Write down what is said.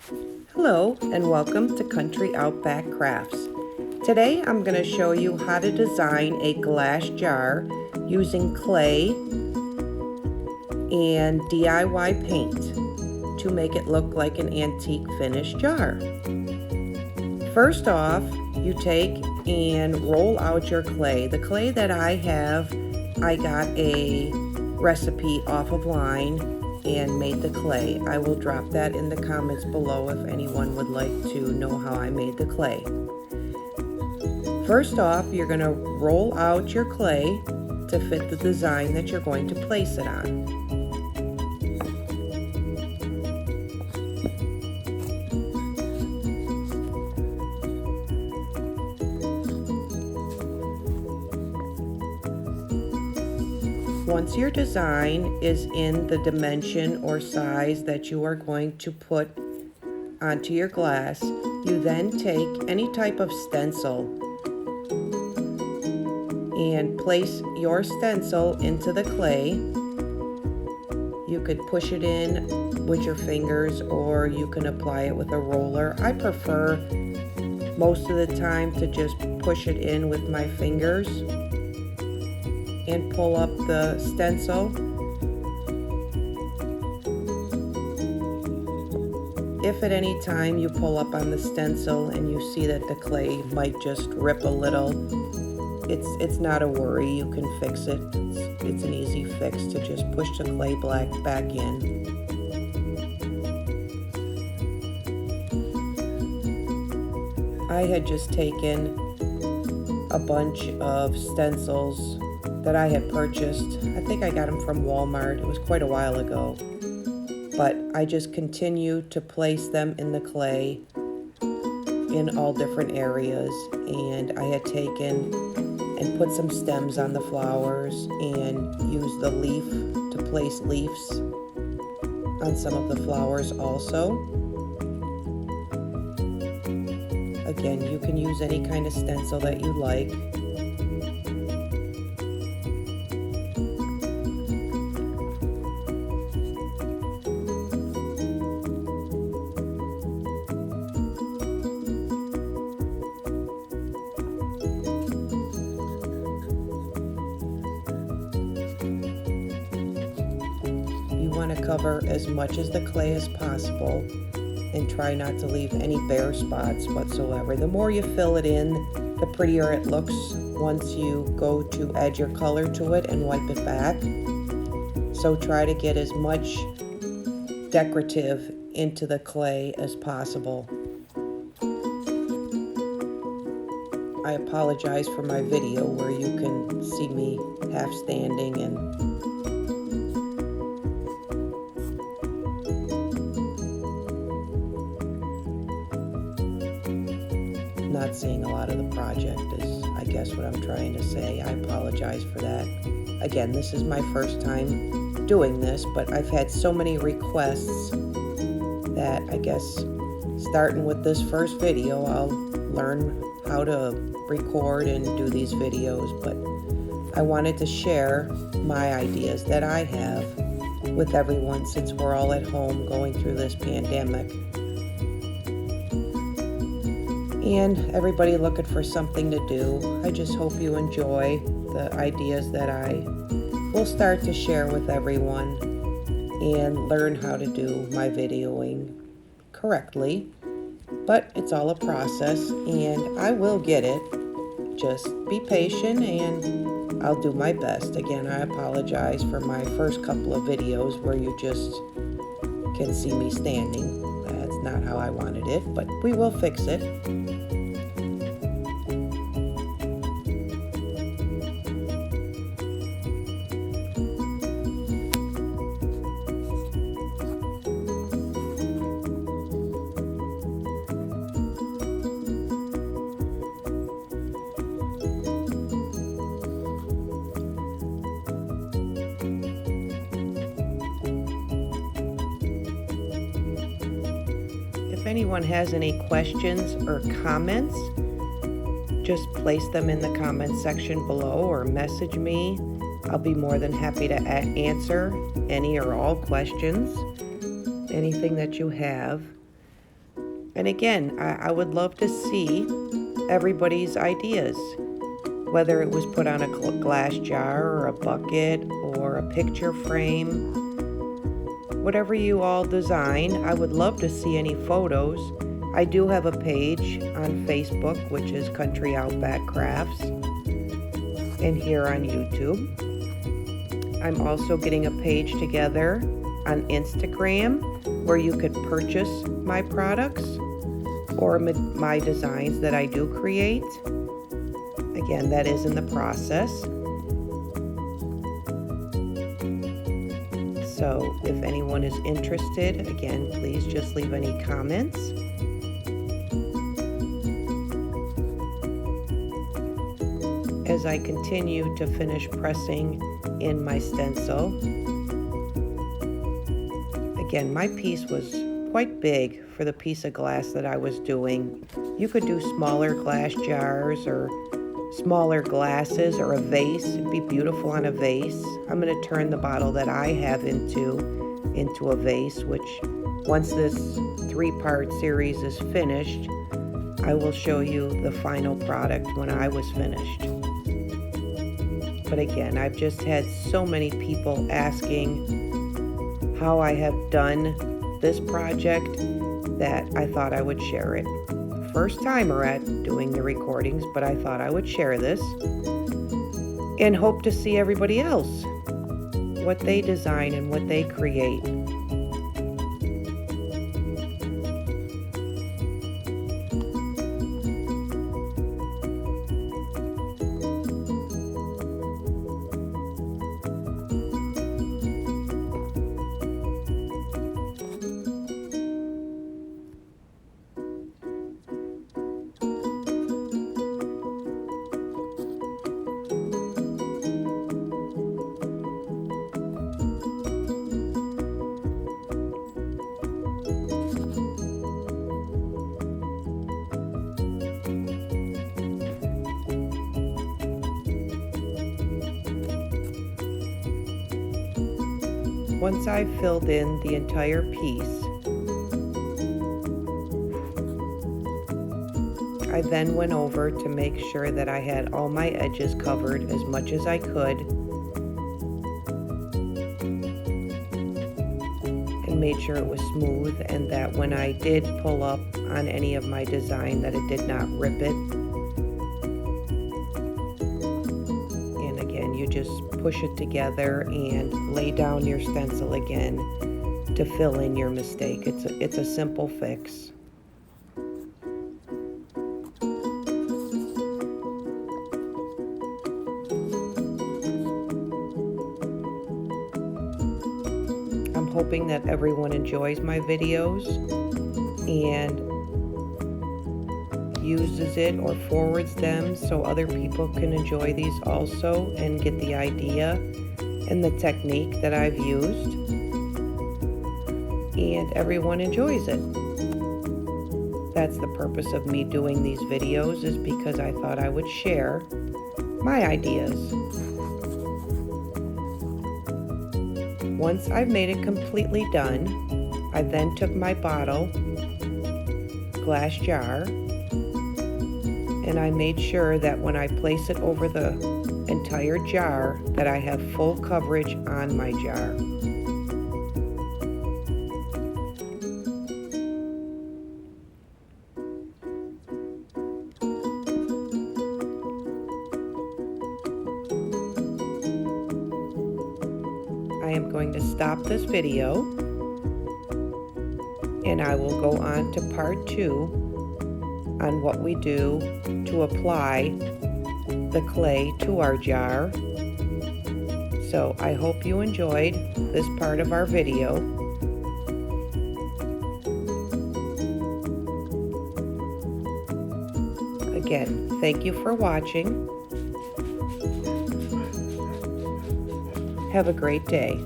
Hello and welcome to Country Outback Crafts. Today I'm going to show you how to design a glass jar using clay and DIY paint to make it look like an antique finished jar. First off, you take and roll out your clay. The clay that I have, I got a recipe off of Line and made the clay. I will drop that in the comments below if anyone would like to know how I made the clay. First off, you're going to roll out your clay to fit the design that you're going to place it on. Once your design is in the dimension or size that you are going to put onto your glass, you then take any type of stencil and place your stencil into the clay. You could push it in with your fingers or you can apply it with a roller. I prefer most of the time to just push it in with my fingers and pull up the stencil. If at any time you pull up on the stencil and you see that the clay might just rip a little, it's not a worry, you can fix it. It's an easy fix to just push the clay back in. I had just taken a bunch of stencils that I had purchased. I think I got them from Walmart. It was quite a while ago. But I just continued to place them in the clay in all different areas. And I had taken and put some stems on the flowers and used the leaf to place leaves on some of the flowers also. Again, you can use any kind of stencil that you like. Want to cover as much as the clay as possible and try not to leave any bare spots whatsoever. The more you fill it in, the prettier it looks once you go to add your color to it and wipe it back. So try to get as much decorative into the clay as possible. I apologize for my video where you can see me half standing and not seeing a lot of the project is, I guess, what I'm trying to say. I apologize for that. Again, this is my first time doing this, but I've had so many requests that I guess starting with this first video, I'll learn how to record and do these videos. But I wanted to share my ideas that I have with everyone since we're all at home going through this pandemic. And everybody looking for something to do. I just hope you enjoy the ideas that I will start to share with everyone and learn how to do my videoing correctly. But it's all a process and I will get it. Just be patient and I'll do my best. Again, I apologize for my first couple of videos where you just can see me standing. That's not how I wanted it, but we will fix it. If anyone has any questions or comments, just place them in the comment section below or message me. I'll be more than happy to answer any or all questions, anything that you have. And again, I would love to see everybody's ideas, whether it was put on a glass jar or a bucket or a picture frame. Whatever you all design, I would love to see any photos. I do have a page on Facebook, which is Country Outback Crafts, and here on YouTube. I'm also getting a page together on Instagram where you could purchase my products or my designs that I do create. Again, that is in the process. So if anyone is interested, again, please just leave any comments. As I continue to finish pressing in my stencil, again, my piece was quite big for the piece of glass that I was doing. You could do smaller glass jars or smaller glasses or a vase. It'd be beautiful on a vase. I'm going to turn the bottle that I have into a vase, which once this 3-part series is finished, I will show you the final product when I was finished. But again, I've just had so many people asking how I have done this project that I thought I would share it. First timer at doing the recordings, but I thought I would share this and hope to see everybody else, what they design and what they create. Once I've filled in the entire piece, I then went over to make sure that I had all my edges covered as much as I could and made sure it was smooth, and that when I did pull up on any of my design that it did not rip it. And again, you just push it together and lay down your stencil again to fill in your mistake. It's a simple fix. I'm hoping that everyone enjoys my videos and uses it or forwards them so other people can enjoy these also and get the idea and the technique that I've used, and everyone enjoys it. That's the purpose of me doing these videos, is because I thought I would share my ideas. Once I've made it completely done, I then took my bottle, glass jar, and I made sure that when I place it over the entire jar that I have full coverage on my jar. I am going to stop this video and I will go on to part 2 on what we do to apply the clay to our jar. So I hope you enjoyed this part of our video. Again, thank you for watching. Have a great day.